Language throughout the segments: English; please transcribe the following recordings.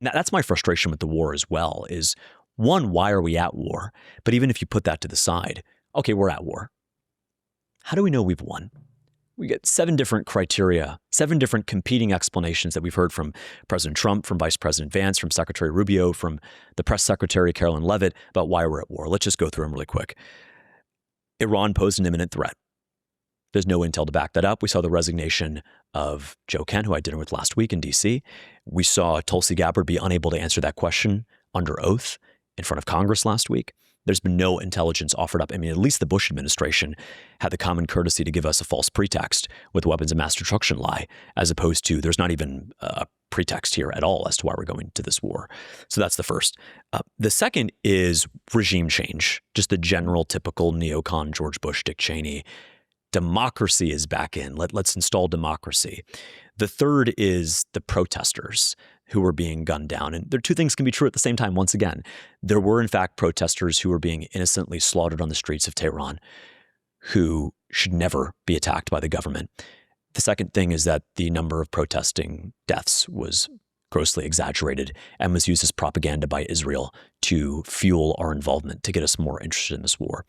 Now, that's my frustration with the war as well is, one, why are we at war? But even if you put that to the side, okay, we're at war. How do we know we've won? We get 7 different criteria, 7 different competing explanations that we've heard from President Trump, from Vice President Vance, from Secretary Rubio, from the press secretary, Carolyn Leavitt, about why we're at war. Let's just go through them really quick. Iran posed an imminent threat. There's no intel to back that up. We saw the resignation of Joe Kent, who I had dinner with last week in D.C. We saw Tulsi Gabbard be unable to answer that question under oath in front of Congress last week. There's been no intelligence offered up. I mean, at least the Bush administration had the common courtesy to give us a false pretext with weapons of mass destruction lie, as opposed to there's not even a pretext here at all as to why we're going to this war. So that's the first. The second is regime change, just the general typical neocon George Bush, Dick Cheney. Democracy is back in. Let's install democracy. The third is the protesters who were being gunned down. And there two things can be true at the same time. Once again, there were in fact protesters who were being innocently slaughtered on the streets of Tehran who should never be attacked by the government. The second thing is that the number of protesting deaths was grossly exaggerated and was used as propaganda by Israel to fuel our involvement, to get us more interested in this war.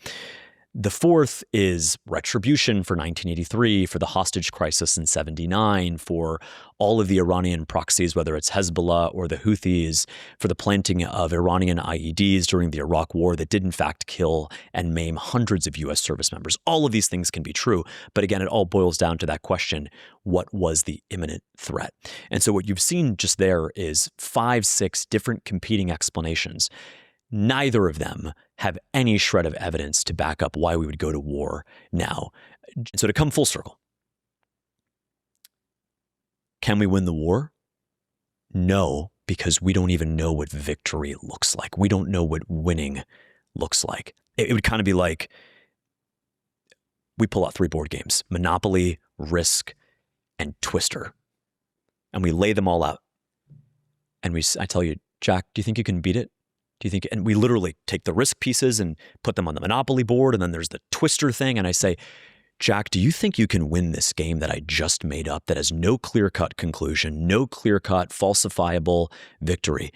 The fourth is retribution for 1983, for the hostage crisis in 79, for all of the Iranian proxies, whether it's Hezbollah or the Houthis, for the planting of Iranian IEDs during the Iraq War that did in fact kill and maim hundreds of U.S. service members. All of these things can be true. But again, it all boils down to that question, what was the imminent threat? And so what you've seen just there is 5, 6 different competing explanations. Neither of them have any shred of evidence to back up why we would go to war now. So to come full circle, can we win the war? No, because we don't even know what victory looks like. We don't know what winning looks like. It would kind of be like we pull out 3 board games, Monopoly, Risk, and Twister, and we lay them all out. And I tell you, Jack, do you think you can beat it? Do you think, and we literally take the risk pieces and put them on the Monopoly board, and then there's the Twister thing, and I say, Jack, do you think you can win this game that I just made up that has no clear-cut conclusion, no clear-cut falsifiable victory?